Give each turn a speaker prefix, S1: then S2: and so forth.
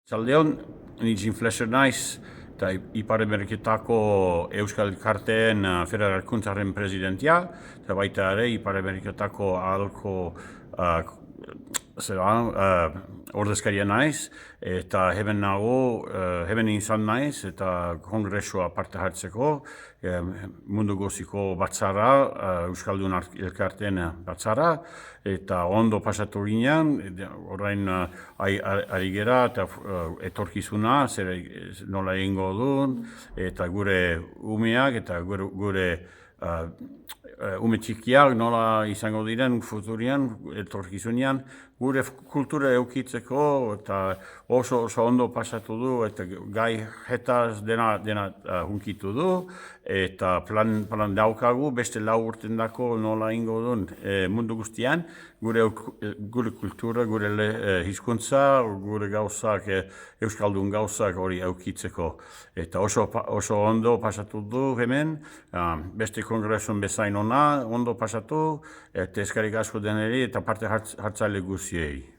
S1: Zaldeon, nintzen Flesher naiz, eta Ipar Ameriketako Euskal Elkarteen federalkuntzaren presidentia, eta baita ere Ipar Ameriketako ahalko ordezkaria naiz, eta hemen nago, hemen izan naiz, eta kongresua parte hartzeko, mundu guziko batzara, Euskaldun Elkarteen batzara, eta ondo pasatu ginen, orain ari gera eta etorkizuna, zer nola egingo duen, eta gure umeak eta gure ume txikiak nola izango diren futurian, etorkizunean, gure kultura eukitzeko eta oso ondo pasatu du eta gai jetaz dena hunkitu du eta plan daukagu beste 4 urtendako nola ingo duen mundu guztian gure kultura, gure hizkuntza, gure gauzak, euskaldun gauzak hori eukitzeko. Eta oso ondo pasatu du hemen, beste kongresuan bezain ondo pasatu, eta eskerrik asko deneri eta parte hartzaile guziei.